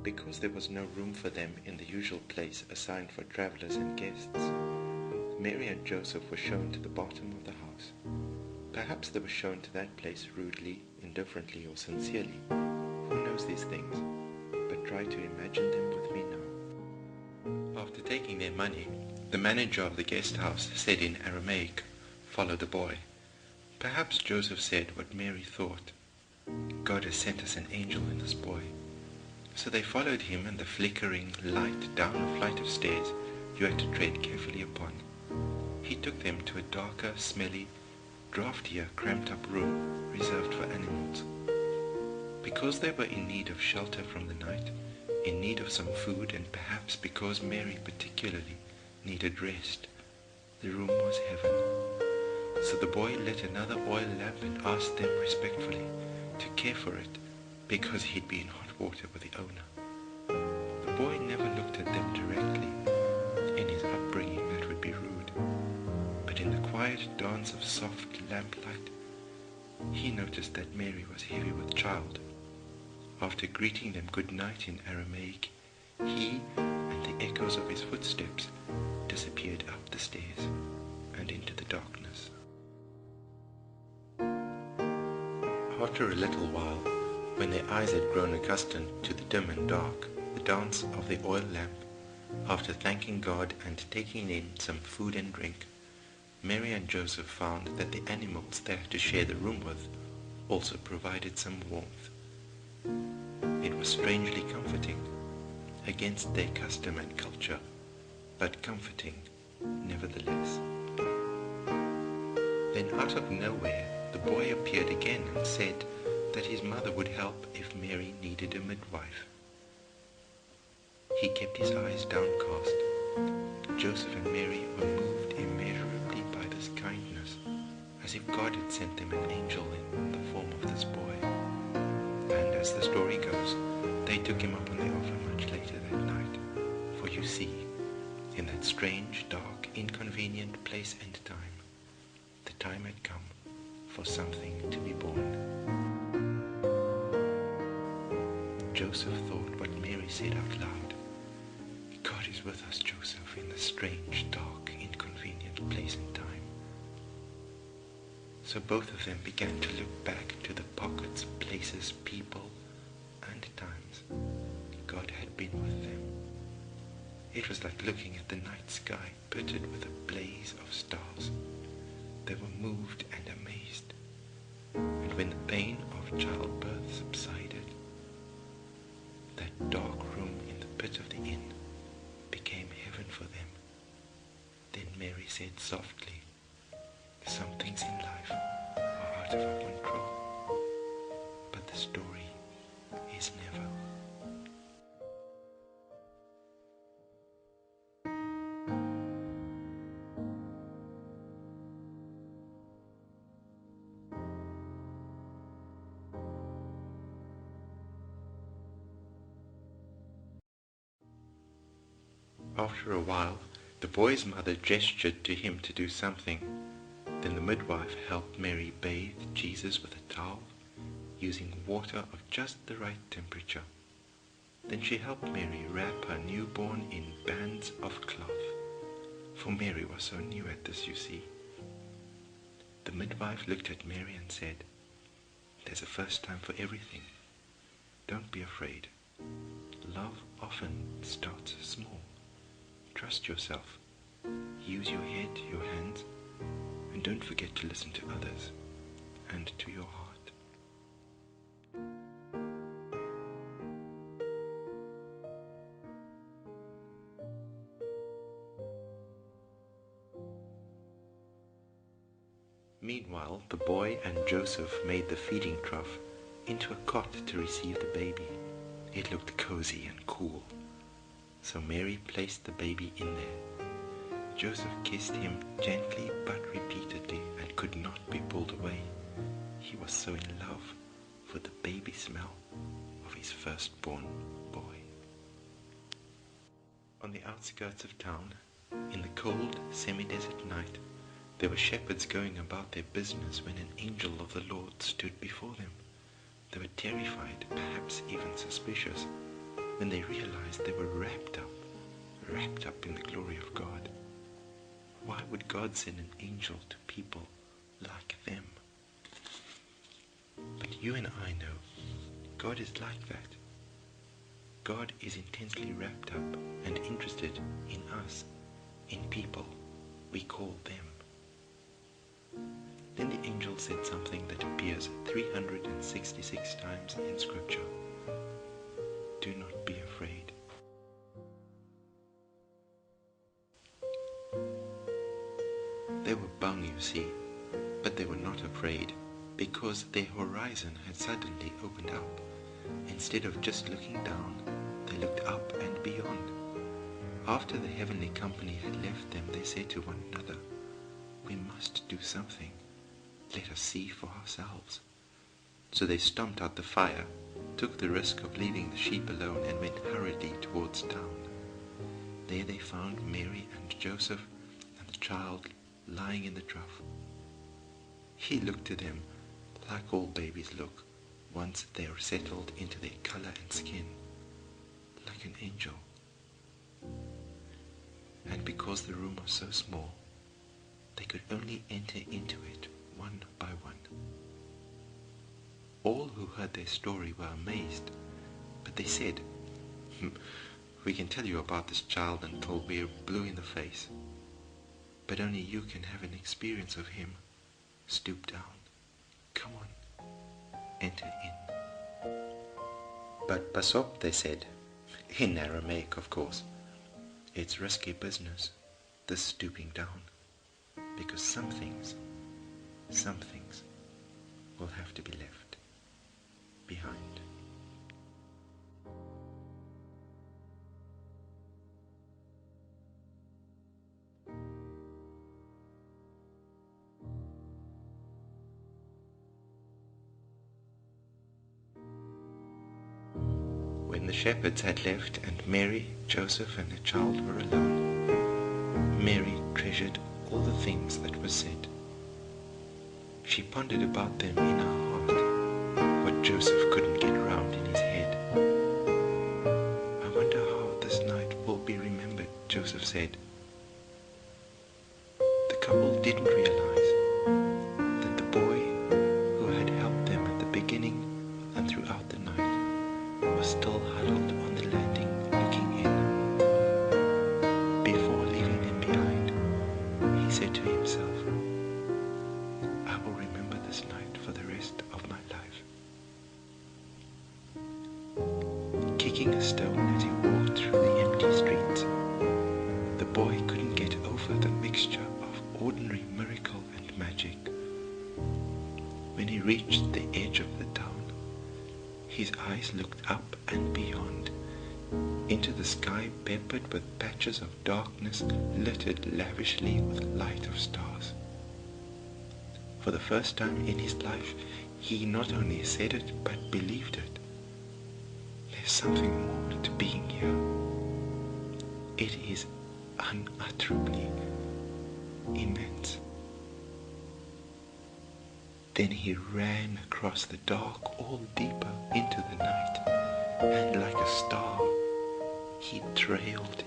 Because there was no room for them in the usual place assigned for travelers and guests, Mary and Joseph were shown to the bottom of the house. Perhaps they were shown to that place rudely, indifferently, or sincerely. Who knows these things? But try to imagine them with me now. After taking their money, the manager of the guest house said in Aramaic, "Follow the boy." Perhaps Joseph said what Mary thought. "God has sent us an angel in this boy." So they followed him and the flickering light down a flight of stairs you had to tread carefully upon. He took them to a darker, smelly, draftier, cramped-up room reserved for animals. Because they were in need of shelter from the night, in need of some food, and perhaps because Mary particularly needed rest, the room was heaven. So the boy lit another oil lamp and asked them respectfully to care for it, because he'd be in hot water with the owner. The boy never looked at them directly. In his upbringing that would be rude. But in the quiet dance of soft lamplight, he noticed that Mary was heavy with child. After greeting them good night in Aramaic, he and the echoes of his footsteps disappeared up the stairs and into the darkness. After a little while, when their eyes had grown accustomed to the dim and dark, the dance of the oil lamp, after thanking God and taking in some food and drink, Mary and Joseph found that the animals they had to share the room with also provided some warmth. It was strangely comforting, against their custom and culture, but comforting nevertheless. Then out of nowhere the boy appeared again and said that his mother would help if Mary needed a midwife. He kept his eyes downcast. Joseph and Mary were moved immeasurably by this kindness, as if God had sent them an angel in the form of this boy. And as the story goes, they took him up on the offer much later that night. For you see, in that strange, dark, inconvenient place and time, the time had come for something to be born. Joseph thought what Mary said out loud. God is with us, Joseph, in the strange, dark, inconvenient place and time. So both of them began to look back to the pockets, places, people, and times God had been with them. It was like looking at the night sky pitted with a blaze of stars. They were moved and amazed. And when the pain of childbirth subsided, that dark room in the pit of the inn became heaven for them. Then Mary said softly, "Some things in life are out of our control, but the story is never." After a while, the boy's mother gestured to him to do something. Then the midwife helped Mary bathe Jesus with a towel, using water of just the right temperature. Then she helped Mary wrap her newborn in bands of cloth, for Mary was so new at this, you see. The midwife looked at Mary and said, "There's a first time for everything. Don't be afraid. Love often starts small. Trust yourself. Use your head, your hands, and don't forget to listen to others and to your heart." Meanwhile, the boy and Joseph made the feeding trough into a cot to receive the baby. It looked cozy and cool. So Mary placed the baby in there. Joseph kissed him gently but repeatedly and could not be pulled away. He was so in love with the baby smell of his firstborn boy. On the outskirts of town, in the cold, semi-desert night, there were shepherds going about their business when an angel of the Lord stood before them. They were terrified, perhaps even suspicious. when they realized they were wrapped up in the glory of God. Why would God send an angel to people like them? But you and I know God is like that. God is intensely wrapped up and interested in us, in people we call them. Then the angel said something that appears 366 times in Scripture. Do not be afraid. They were bung, you see, but they were not afraid, because their horizon had suddenly opened up. Instead of just looking down, they looked up and beyond. After the heavenly company had left them, they said to one another, "We must do something. Let us see for ourselves." So they stomped out the fire, took the risk of leaving the sheep alone, and went hurriedly towards town. There they found Mary and Joseph and the child lying in the trough. He looked to them like all babies look once they are settled into their color and skin, like an angel. And because the room was so small, they could only enter into it one by one. All who heard their story were amazed, but they said, "We can tell you about this child until we're blue in the face, but only you can have an experience of him. Stoop down. Come on, enter in." "But Basop," they said, in Aramaic, of course. "It's risky business, this stooping down, because some things will have to be left behind." When the shepherds had left and Mary, Joseph and the child were alone, Mary treasured all the things that were said. She pondered about them in her heart, what Joseph couldn't get round in his head. "I wonder how this night will be remembered," Joseph said. The couple didn't realize that the boy who had helped them at the beginning and throughout the night was still huddled on the landing looking in. Before leaving them behind, he said to himself, "I will remember this night for the rest of my life." Kicking a stone as he walked through the empty streets, the boy couldn't get over the mixture of ordinary miracle and magic. When he reached the edge of the town, his eyes looked up and beyond, into the sky peppered with patches of darkness littered lavishly with light of stars. For the first time in his life, he not only said it, but believed it. There's something more to being here. It is unutterably immense. Then he ran across the dark all deeper into the night, and like a star, he trailed